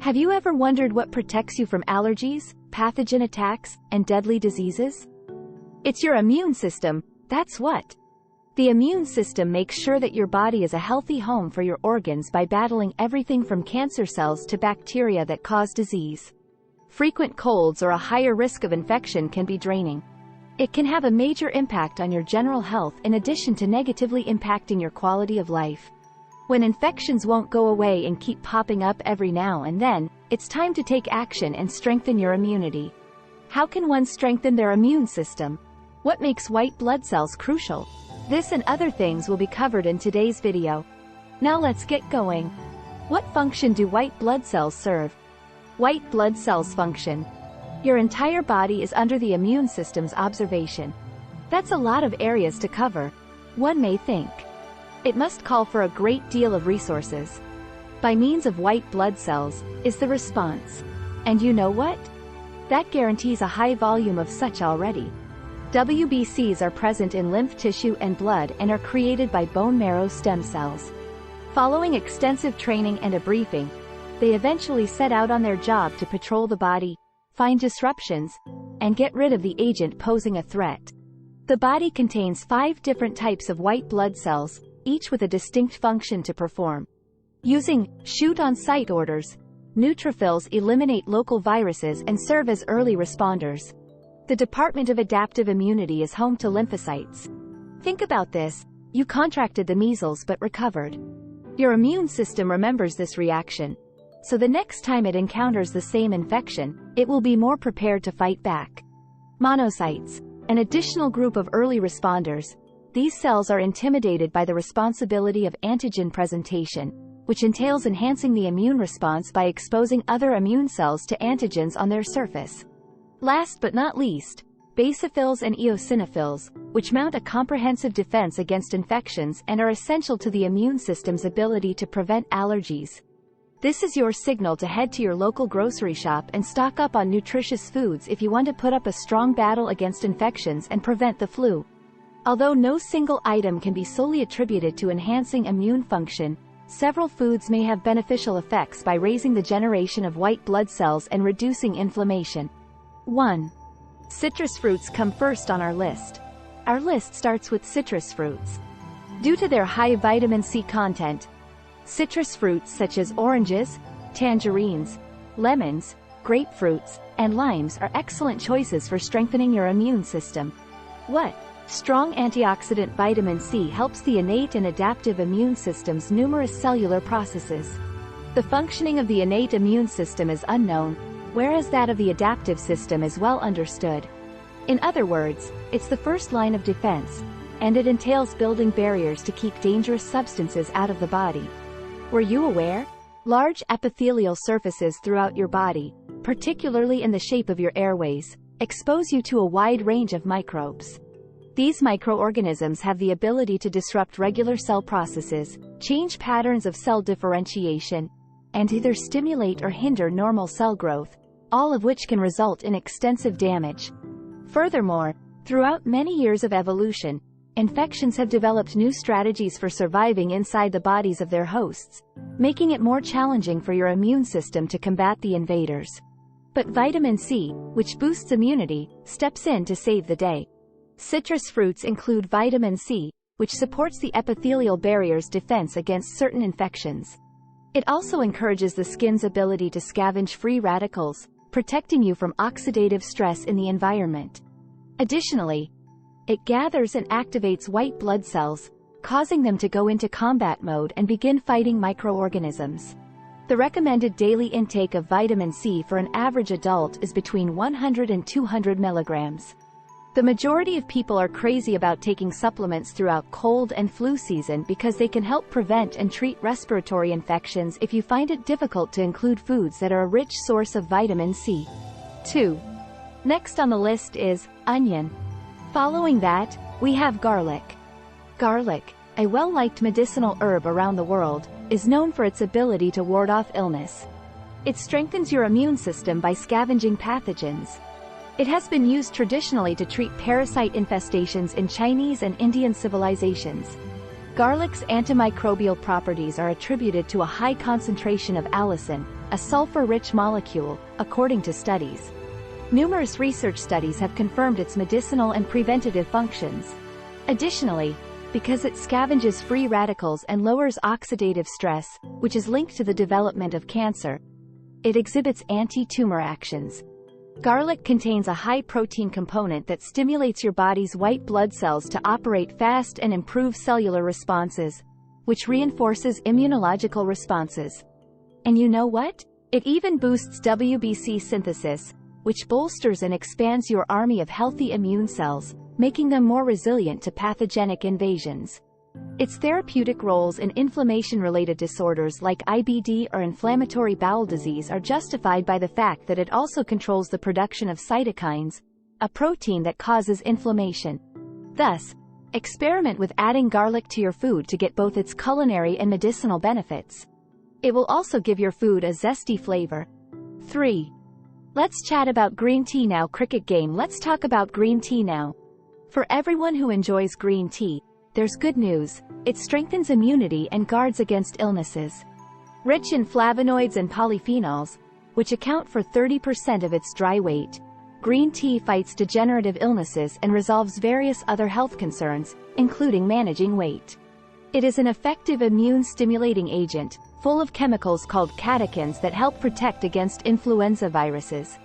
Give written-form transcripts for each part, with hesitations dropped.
Have you ever wondered what protects you from allergies, pathogen attacks, and deadly diseases? It's your immune system, that's what. The immune system makes sure that your body is a healthy home for your organs by battling everything from cancer cells to bacteria that cause disease. Frequent colds or a higher risk of infection can be draining. It can have a major impact on your general health in addition to negatively impacting your quality of life. When infections won't go away and keep popping up every now and then, it's time to take action and strengthen your immunity. How can one strengthen their immune system? What makes white blood cells crucial? This and other things will be covered in today's video. Now let's get going. What function do white blood cells serve? White blood cells function. Your entire body is under the immune system's observation. That's a lot of areas to cover. One may think. It must call for a great deal of resources. By means of white blood cells, is the response. And you know what? That guarantees a high volume of such already. WBCs are present in lymph tissue and blood and are created by bone marrow stem cells. Following extensive training and a briefing, they eventually set out on their job to patrol the body, find disruptions, and get rid of the agent posing a threat. The body contains 5 different types of white blood cells, each with a distinct function to perform. Using shoot-on-sight orders, neutrophils eliminate local viruses and serve as early responders. The Department of Adaptive Immunity is home to lymphocytes. Think about this, you contracted the measles but recovered. Your immune system remembers this reaction, so the next time it encounters the same infection, it will be more prepared to fight back. Monocytes, an additional group of early responders. These cells are intimidated by the responsibility of antigen presentation, which entails enhancing the immune response by exposing other immune cells to antigens on their surface. Last but not least, basophils and eosinophils, which mount a comprehensive defense against infections and are essential to the immune system's ability to prevent allergies. This is your signal to head to your local grocery shop and stock up on nutritious foods if you want to put up a strong battle against infections and prevent the flu. Although no single item can be solely attributed to enhancing immune function, several foods may have beneficial effects by raising the generation of white blood cells and reducing inflammation. 1. Citrus fruits come first on our list. Our list starts with citrus fruits. Due to their high vitamin C content, citrus fruits such as oranges, tangerines, lemons, grapefruits, and limes are excellent choices for strengthening your immune system. What? Strong antioxidant vitamin C helps the innate and adaptive immune system's numerous cellular processes. The functioning of the innate immune system is unknown, whereas that of the adaptive system is well understood. In other words, it's the first line of defense, and it entails building barriers to keep dangerous substances out of the body. Were you aware? Large epithelial surfaces throughout your body, particularly in the shape of your airways, expose you to a wide range of microbes. These microorganisms have the ability to disrupt regular cell processes, change patterns of cell differentiation, and either stimulate or hinder normal cell growth, all of which can result in extensive damage. Furthermore, throughout many years of evolution, infections have developed new strategies for surviving inside the bodies of their hosts, making it more challenging for your immune system to combat the invaders. But vitamin C, which boosts immunity, steps in to save the day. Citrus fruits include vitamin C, which supports the epithelial barrier's defense against certain infections. It also encourages the skin's ability to scavenge free radicals, protecting you from oxidative stress in the environment. Additionally, it gathers and activates white blood cells, causing them to go into combat mode and begin fighting microorganisms. The recommended daily intake of vitamin C for an average adult is between 100 and 200 milligrams. The majority of people are crazy about taking supplements throughout cold and flu season because they can help prevent and treat respiratory infections if you find it difficult to include foods that are a rich source of vitamin C. 2. Next on the list is onion. Following that, we have garlic. Garlic, a well-liked medicinal herb around the world, is known for its ability to ward off illness. It strengthens your immune system by scavenging pathogens. It has been used traditionally to treat parasite infestations in Chinese and Indian civilizations. Garlic's antimicrobial properties are attributed to a high concentration of allicin, a sulfur-rich molecule, according to studies. Numerous research studies have confirmed its medicinal and preventative functions. Additionally, because it scavenges free radicals and lowers oxidative stress, which is linked to the development of cancer, it exhibits anti-tumor actions. Garlic contains a high-protein component that stimulates your body's white blood cells to operate fast and improve cellular responses, which reinforces immunological responses. And you know what? It even boosts WBC synthesis, which bolsters and expands your army of healthy immune cells, making them more resilient to pathogenic invasions. Its therapeutic roles in inflammation-related disorders like IBD or inflammatory bowel disease are justified by the fact that it also controls the production of cytokines, a protein that causes inflammation. Thus, experiment with adding garlic to your food to get both its culinary and medicinal benefits. It will also give your food a zesty flavor. 3. Let's chat about green tea now. Cricket game. Let's talk about green tea now. For everyone who enjoys green tea, there's good news. It strengthens immunity and guards against illnesses. Rich in flavonoids and polyphenols, which account for 30% of its dry weight, green tea fights degenerative illnesses and resolves various other health concerns, including managing weight. It is an effective immune-stimulating agent, full of chemicals called catechins that help protect against influenza viruses.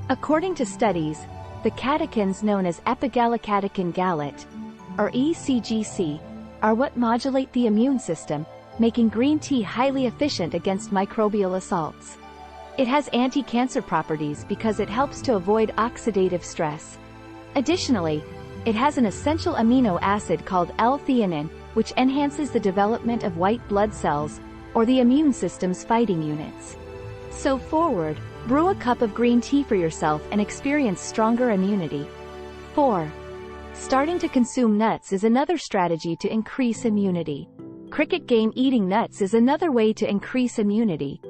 According to studies, the catechins known as epigallocatechin gallate, or ECGC, are what modulate the immune system, making green tea highly efficient against microbial assaults. It has anti-cancer properties because it helps to avoid oxidative stress. Additionally, it has an essential amino acid called L-theanine, which enhances the development of white blood cells, or the immune system's fighting units. So forward, brew a cup of green tea for yourself and experience stronger immunity. 4. Starting to consume nuts is another strategy to increase immunity. Cricket game. Eating nuts is another way to increase immunity.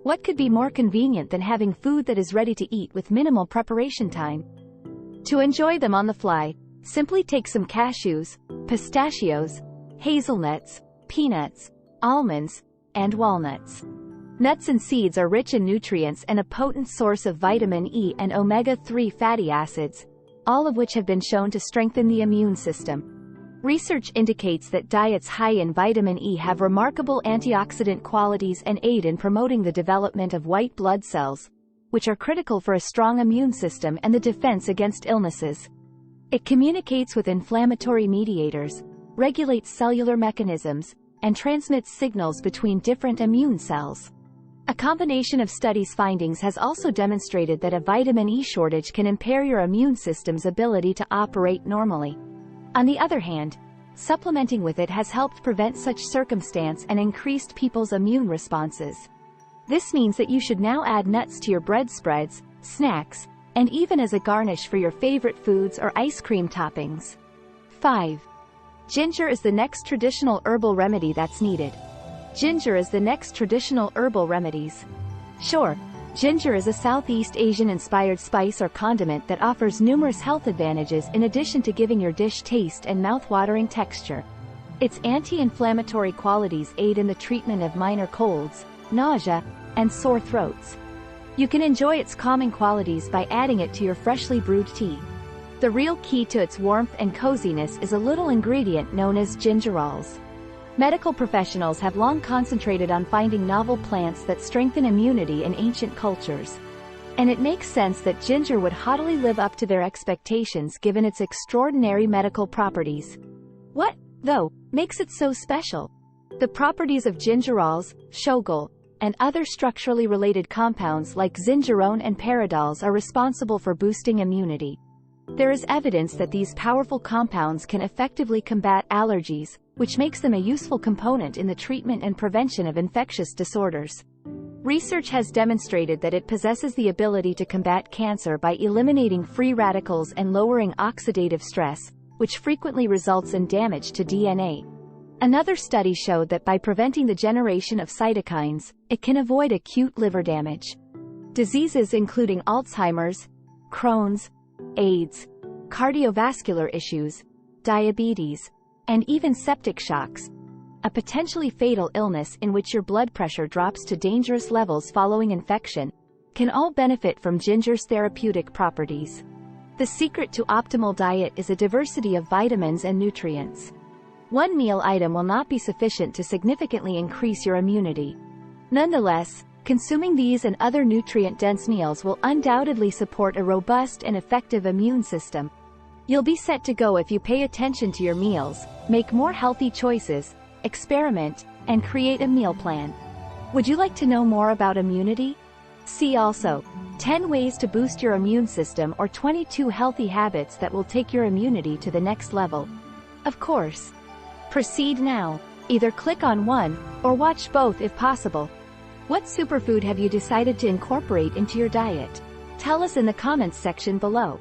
What could be more convenient than having food that is ready to eat with minimal preparation time? To enjoy them on the fly, simply take some cashews, pistachios, hazelnuts, peanuts, almonds, and walnuts. Nuts and seeds are rich in nutrients and a potent source of vitamin E and omega-3 fatty acids, all of which have been shown to strengthen the immune system. Research indicates that diets high in vitamin E have remarkable antioxidant qualities and aid in promoting the development of white blood cells, which are critical for a strong immune system and the defense against illnesses. It communicates with inflammatory mediators, regulates cellular mechanisms, and transmits signals between different immune cells. A combination of studies' findings has also demonstrated that a vitamin E shortage can impair your immune system's ability to operate normally. On the other hand, supplementing with it has helped prevent such circumstance and increased people's immune responses. This means that you should now add nuts to your bread spreads, snacks, and even as a garnish for your favorite foods or ice cream toppings. 5. Ginger is the next traditional herbal remedy that's needed. Ginger is the next traditional herbal remedies. Sure, ginger is a Southeast Asian-inspired spice or condiment that offers numerous health advantages in addition to giving your dish taste and mouth-watering texture. Its anti-inflammatory qualities aid in the treatment of minor colds, nausea, and sore throats. You can enjoy its calming qualities by adding it to your freshly brewed tea. The real key to its warmth and coziness is a little ingredient known as gingerols. Medical professionals have long concentrated on finding novel plants that strengthen immunity in ancient cultures. And it makes sense that ginger would haughtily live up to their expectations given its extraordinary medical properties. What, though, makes it so special? The properties of gingerols, shogal, and other structurally related compounds like zingerone and paridols are responsible for boosting immunity. There is evidence that these powerful compounds can effectively combat allergies, which makes them a useful component in the treatment and prevention of infectious disorders. Research has demonstrated that it possesses the ability to combat cancer by eliminating free radicals and lowering oxidative stress, which frequently results in damage to DNA. Another study showed that by preventing the generation of cytokines, it can avoid acute liver damage. Diseases including Alzheimer's, Crohn's, AIDS, cardiovascular issues, diabetes, and even septic shocks a potentially fatal illness in which your blood pressure drops to dangerous levels following infection, can all benefit from ginger's therapeutic properties. The secret to optimal diet is a diversity of vitamins and nutrients. One meal item will not be sufficient to significantly increase your immunity. Nonetheless, consuming these and other nutrient-dense meals will undoubtedly support a robust and effective immune system. You'll be set to go if you pay attention to your meals, make more healthy choices, experiment, and create a meal plan. Would you like to know more about immunity? See also, 10 ways to boost your immune system or 22 healthy habits that will take your immunity to the next level. Of course. Proceed now. Either click on one, or watch both if possible. What superfood have you decided to incorporate into your diet? Tell us in the comments section below.